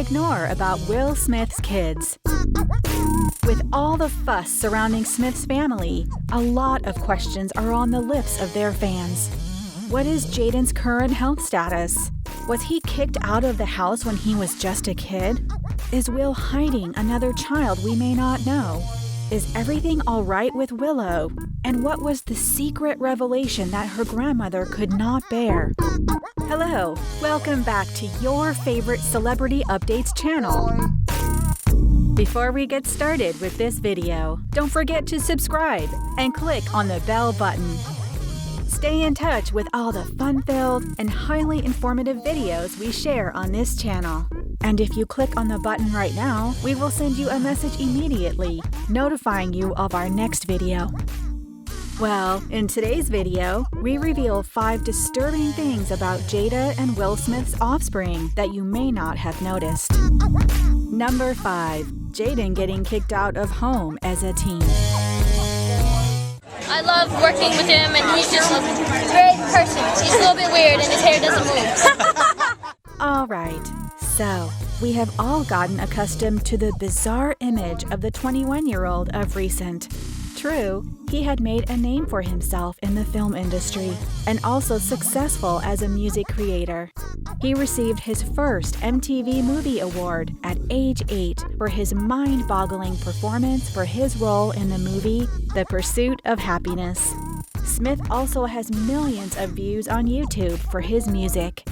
ignore about Will Smith's kids. With all the fuss surrounding Smith's family, a lot of questions are on the lips of their fans. What is Jaden's current health status? Was he kicked out of the house when he was just a kid? Is Will hiding another child we may not know? Is everything all right with Willow? And what was the secret revelation that her grandmother could not bear? Hello, welcome back to your favorite Celebrity Updates channel. Before we get started with this video, don't forget to subscribe and click on the bell button. Stay in touch with all the fun-filled and highly informative videos we share on this channel. And if you click on the button right now, we will send you a message immediately, notifying you of our next video. Well, in today's video, we reveal 5 disturbing things about Jada and Will Smith's offspring that you may not have noticed. Number 5. Jaden getting kicked out of home as a teen. I love working with him, and he's just a great person. He's a little bit weird, and his hair doesn't move. All right, so we have all gotten accustomed to the bizarre image of the 21-year-old of recent. True, he had made a name for himself in the film industry and also successful as a music creator. He received his first MTV Movie Award at age 8 for his mind-boggling performance for his role in the movie The Pursuit of Happiness. Smith also has millions of views on YouTube for his music.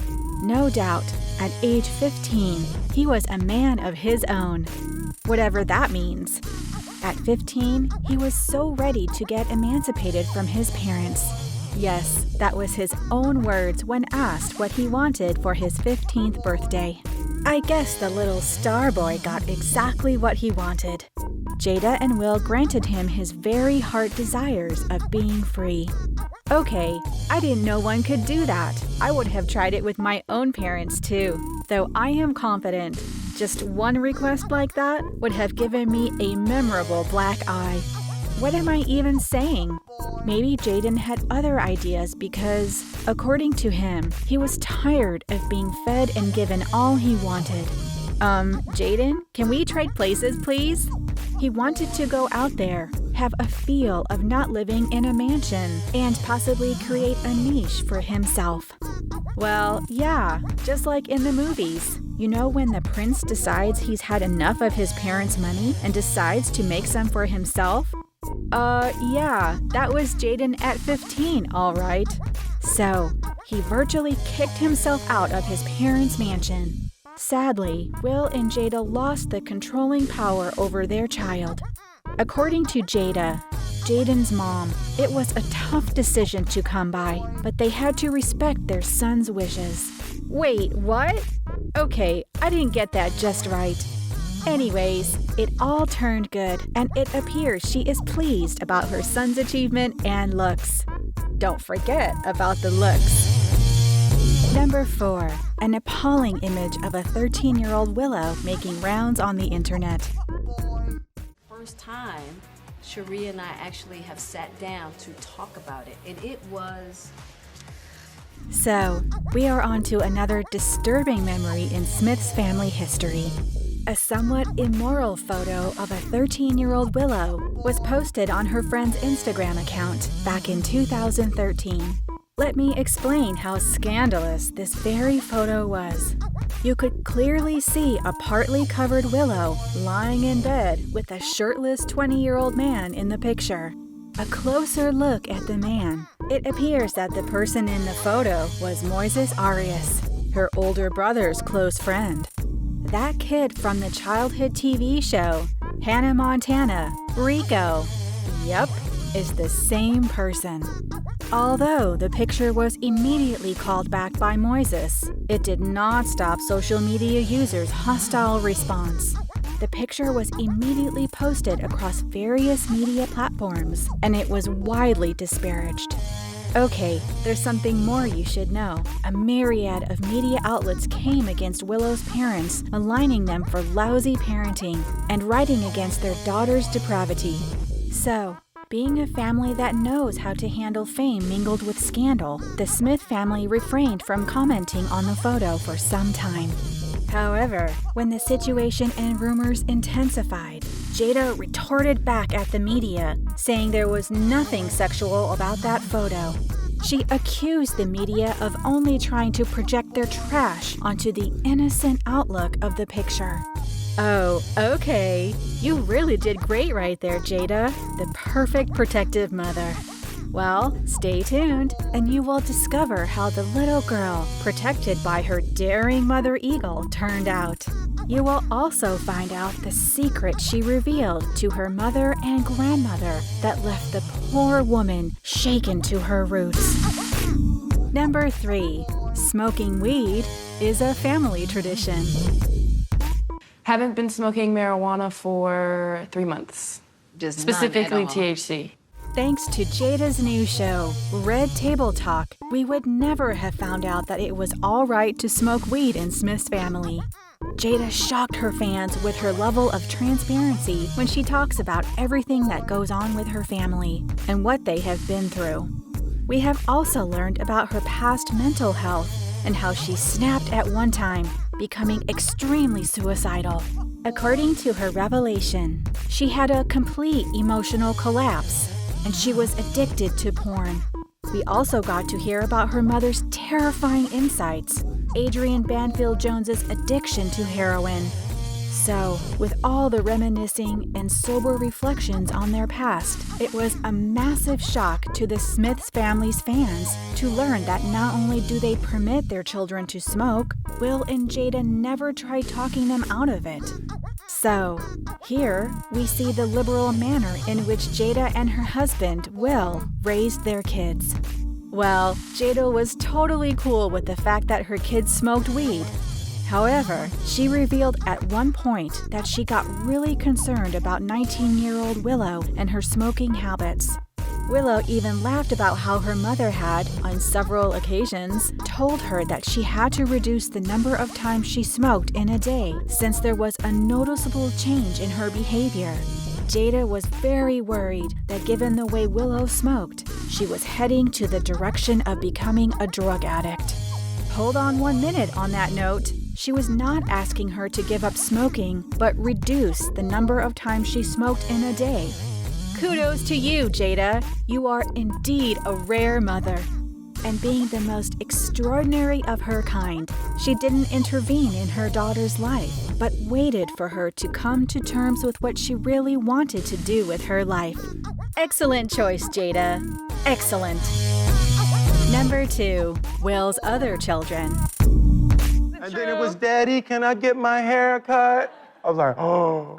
No doubt, at age 15, he was a man of his own. Whatever that means. At 15, he was so ready to get emancipated from his parents. Yes, that was his own words when asked what he wanted for his 15th birthday. I guess the little star boy got exactly what he wanted. Jada and Will granted him his very heart desires of being free. Okay, I didn't know one could do that. I would have tried it with my own parents too, though I am confident just one request like that would have given me a memorable black eye. What am I even saying? Maybe Jaden had other ideas because, according to him, he was tired of being fed and given all he wanted. Jaden, can we trade places, please? He wanted to go out there, have a feel of not living in a mansion, and possibly create a niche for himself. Well, yeah, just like in the movies. You know when the prince decides he's had enough of his parents' money and decides to make some for himself? Yeah, that was Jaden at 15, all right. So, he virtually kicked himself out of his parents' mansion. Sadly, Will and Jada lost the controlling power over their child. According to Jada, Jaden's mom, it was a tough decision to come by, but they had to respect their son's wishes. Wait, what? Okay, I didn't get that just right. Anyways, it all turned good, and it appears she is pleased about her son's achievement and looks. Don't forget about the looks. Number 4. An appalling image of a 13-year-old Willow making rounds on the internet. First time Sharia and I actually have sat down to talk about it, and it was... So, we are on to another disturbing memory in Smith's family history. A somewhat immoral photo of a 13-year-old Willow was posted on her friend's Instagram account back in 2013. Let me explain how scandalous this very photo was. You could clearly see a partly covered Willow lying in bed with a shirtless 20-year-old man in the picture. A closer look at the man. It appears that the person in the photo was Moises Arias, her older brother's close friend. That kid from the childhood TV show, Hannah Montana, Rico. Yep, is the same person. Although the picture was immediately called back by Moises, it did not stop social media users' hostile response. The picture was immediately posted across various media platforms, and it was widely disparaged. Okay, there's something more you should know. A myriad of media outlets came against Willow's parents, maligning them for lousy parenting and writing against their daughter's depravity. So, being a family that knows how to handle fame mingled with scandal, the Smith family refrained from commenting on the photo for some time. However, when the situation and rumors intensified, Jada retorted back at the media, saying there was nothing sexual about that photo. She accused the media of only trying to project their trash onto the innocent outlook of the picture. Oh, okay. You really did great right there, Jada. The perfect protective mother. Well, stay tuned, and you will discover how the little girl, protected by her daring mother eagle, turned out. You will also find out the secret she revealed to her mother and grandmother that left the poor woman shaken to her roots. Number 3. Smoking weed is a family tradition. Haven't been smoking marijuana for 3 months. Just specifically none at all. THC. Thanks to Jada's new show, Red Table Talk, we would never have found out that it was all right to smoke weed in Smith's family. Jada shocked her fans with her level of transparency when she talks about everything that goes on with her family and what they have been through. We have also learned about her past mental health and how she snapped at one time, becoming extremely suicidal. According to her revelation, she had a complete emotional collapse, and she was addicted to porn. We also got to hear about her mother's terrifying insights, Adrienne Banfield-Jones's addiction to heroin. So, with all the reminiscing and sober reflections on their past, it was a massive shock to the Smiths family's fans to learn that not only do they permit their children to smoke, Will and Jada never tried talking them out of it. So, here we see the liberal manner in which Jada and her husband, Will, raised their kids. Well, Jada was totally cool with the fact that her kids smoked weed. However, she revealed at one point that she got really concerned about 19-year-old Willow and her smoking habits. Willow even laughed about how her mother had, on several occasions, told her that she had to reduce the number of times she smoked in a day since there was a noticeable change in her behavior. Jada was very worried that given the way Willow smoked, she was heading to the direction of becoming a drug addict. Hold on 1 minute on that note. She was not asking her to give up smoking, but reduce the number of times she smoked in a day. Kudos to you, Jada. You are indeed a rare mother. And being the most extraordinary of her kind, she didn't intervene in her daughter's life, but waited for her to come to terms with what she really wanted to do with her life. Excellent choice, Jada. Excellent. Number 2, Will's other children. And then it was, Daddy, can I get my hair cut? I was like, oh.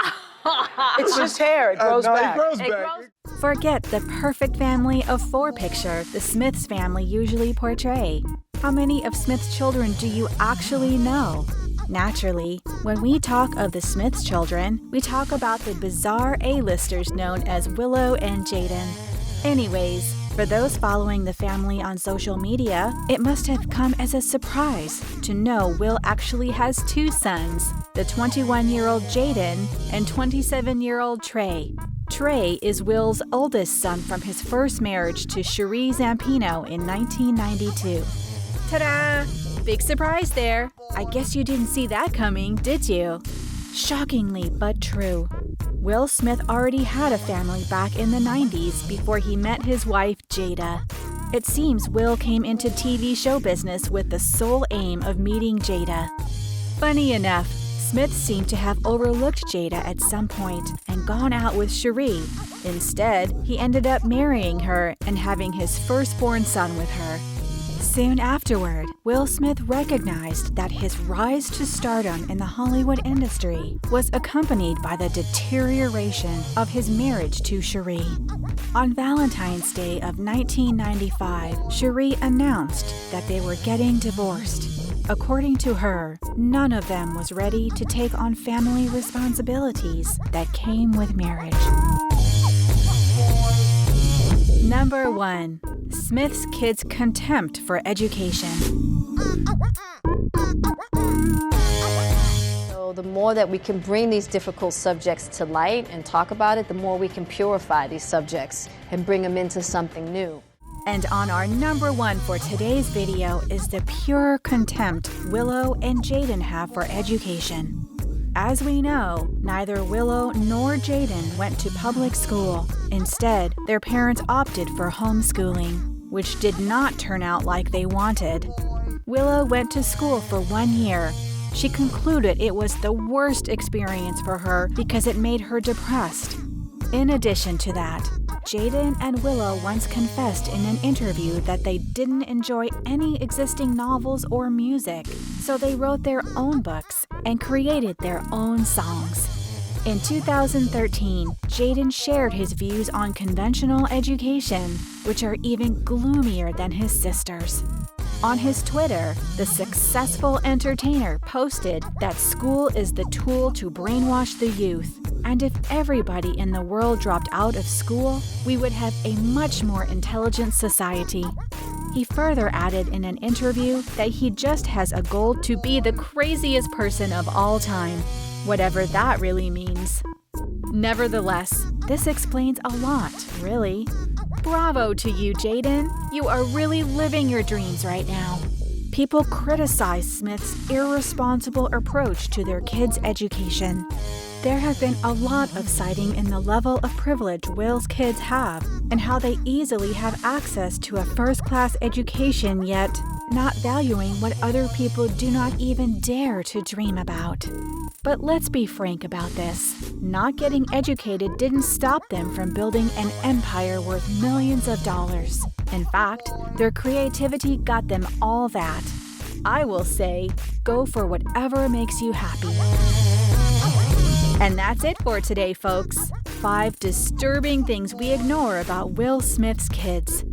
It's just hair, it grows back. It grows back. Forget the perfect family of 4 picture the Smiths family usually portray. How many of Smith's children do you actually know? Naturally, when we talk of the Smiths children, we talk about the bizarre A-listers known as Willow and Jaden. Anyways, for those following the family on social media, it must have come as a surprise to know Will actually has 2 sons, the 21-year-old Jaden and 27-year-old Trey. Trey is Will's oldest son from his first marriage to Cherie Zampino in 1992. Ta-da! Big surprise there. I guess you didn't see that coming, did you? Shockingly but true. Will Smith already had a family back in the 90s before he met his wife, Jada. It seems Will came into TV show business with the sole aim of meeting Jada. Funny enough, Smith seemed to have overlooked Jada at some point and gone out with Cherie. Instead, he ended up marrying her and having his firstborn son with her. Soon afterward, Will Smith recognized that his rise to stardom in the Hollywood industry was accompanied by the deterioration of his marriage to Cherie. On Valentine's Day of 1995, Cherie announced that they were getting divorced. According to her, none of them was ready to take on family responsibilities that came with marriage. Number 1. Smith's kids' contempt for education. So the more that we can bring these difficult subjects to light and talk about it, the more we can purify these subjects and bring them into something new. And on our number one for today's video is the pure contempt Willow and Jaden have for education. As we know, neither Willow nor Jaden went to public school. Instead, their parents opted for homeschooling, which did not turn out like they wanted. Willow went to school for 1 year. She concluded it was the worst experience for her because it made her depressed. In addition to that, Jaden and Willow once confessed in an interview that they didn't enjoy any existing novels or music, so they wrote their own books and created their own songs. In 2013, Jaden shared his views on conventional education, which are even gloomier than his sister's. On his Twitter, the successful entertainer posted that school is the tool to brainwash the youth, and if everybody in the world dropped out of school, we would have a much more intelligent society. He further added in an interview that he just has a goal to be the craziest person of all time, whatever that really means. Nevertheless, this explains a lot, really. Bravo to you, Jaden. You are really living your dreams right now. People criticize Smith's irresponsible approach to their kids' education. There have been a lot of citing in the level of privilege Will's kids have and how they easily have access to a first-class education, yet not valuing what other people do not even dare to dream about. But let's be frank about this. Not getting educated didn't stop them from building an empire worth millions of dollars. In fact, their creativity got them all that. I will say, go for whatever makes you happy. And that's it for today, folks. 5 disturbing things we ignore about Will Smith's kids.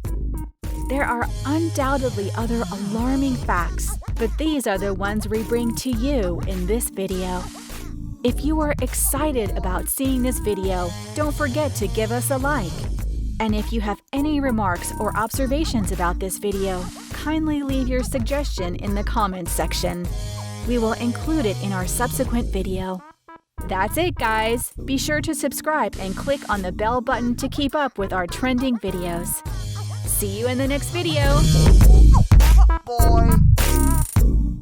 There are undoubtedly other alarming facts, but these are the ones we bring to you in this video. If you are excited about seeing this video, don't forget to give us a like. And if you have any remarks or observations about this video, kindly leave your suggestion in the comments section. We will include it in our subsequent video. That's it, guys. Be sure to subscribe and click on the bell button to keep up with our trending videos. See you in the next video. Boy.